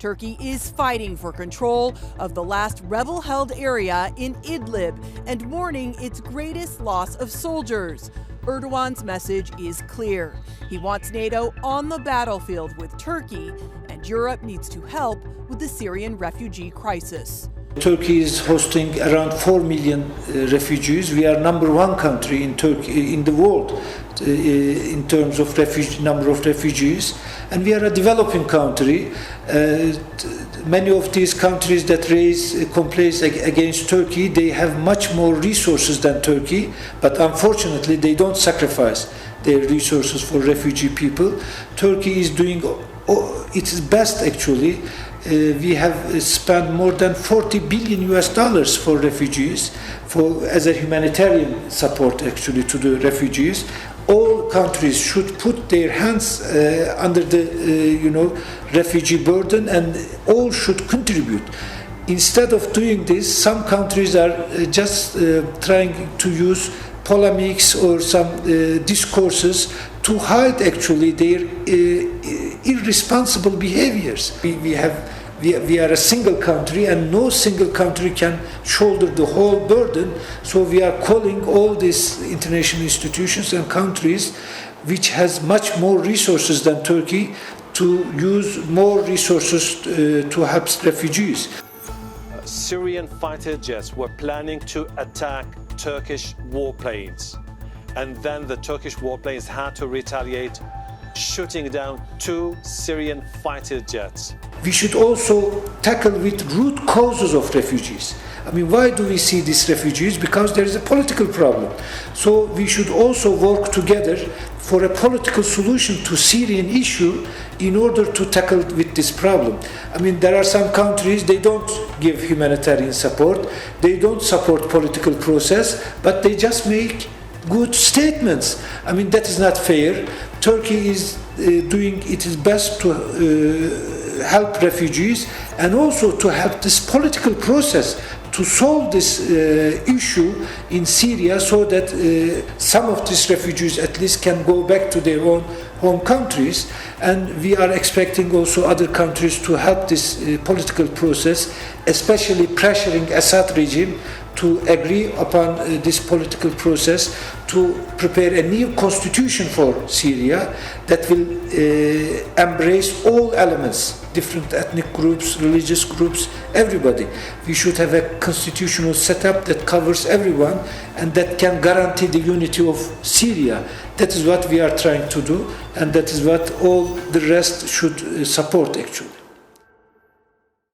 Turkey is fighting for control of the last rebel-held area in Idlib and mourning its greatest loss of soldiers. Erdogan's message is clear. He wants NATO on the battlefield with Turkey, and Europe needs to help with the Syrian refugee crisis. Turkey is hosting around 4 million refugees. We are number one country in the world in terms of number of refugees, and we are a developing country. Many of these countries that raise complaints against Turkey, they have much more resources than Turkey, but unfortunately they don't sacrifice their resources for refugee people. Turkey is doing its best actually. We have spent more than $40 billion for refugees, as a humanitarian support actually to the refugees. All countries should put their hands under the refugee burden, and all should contribute. Instead of doing this, some countries are just trying to use polemics or some discourses to hide actually their irresponsible behaviors. We are a single country, and no single country can shoulder the whole burden. So we are calling all these international institutions and countries which has much more resources than Turkey to use more resources to help refugees. Syrian fighter jets were planning to attack Turkish warplanes, and then the Turkish warplanes had to retaliate, shooting down 2 Syrian fighter jets. We should also tackle with root causes of refugees. I mean, why do we see these refugees? Because there is a political problem. So we should also work together for a political solution to Syrian issue in order to tackle with this problem. I mean, there are some countries, they don't give humanitarian support, they don't support political process, but they just make good statements. I mean, that is not fair. Turkey is doing its best to help refugees and also to help this political process to solve this issue in Syria, so that some of these refugees at least can go back to their own home countries. And we are expecting also other countries to help this political process, especially pressuring Assad regime to agree upon this political process to prepare a new constitution for Syria that will embrace all elements, different ethnic groups, religious groups, everybody. We should have a constitutional setup that covers everyone and that can guarantee the unity of Syria. That is what we are trying to do, and that is what all the rest should support actually.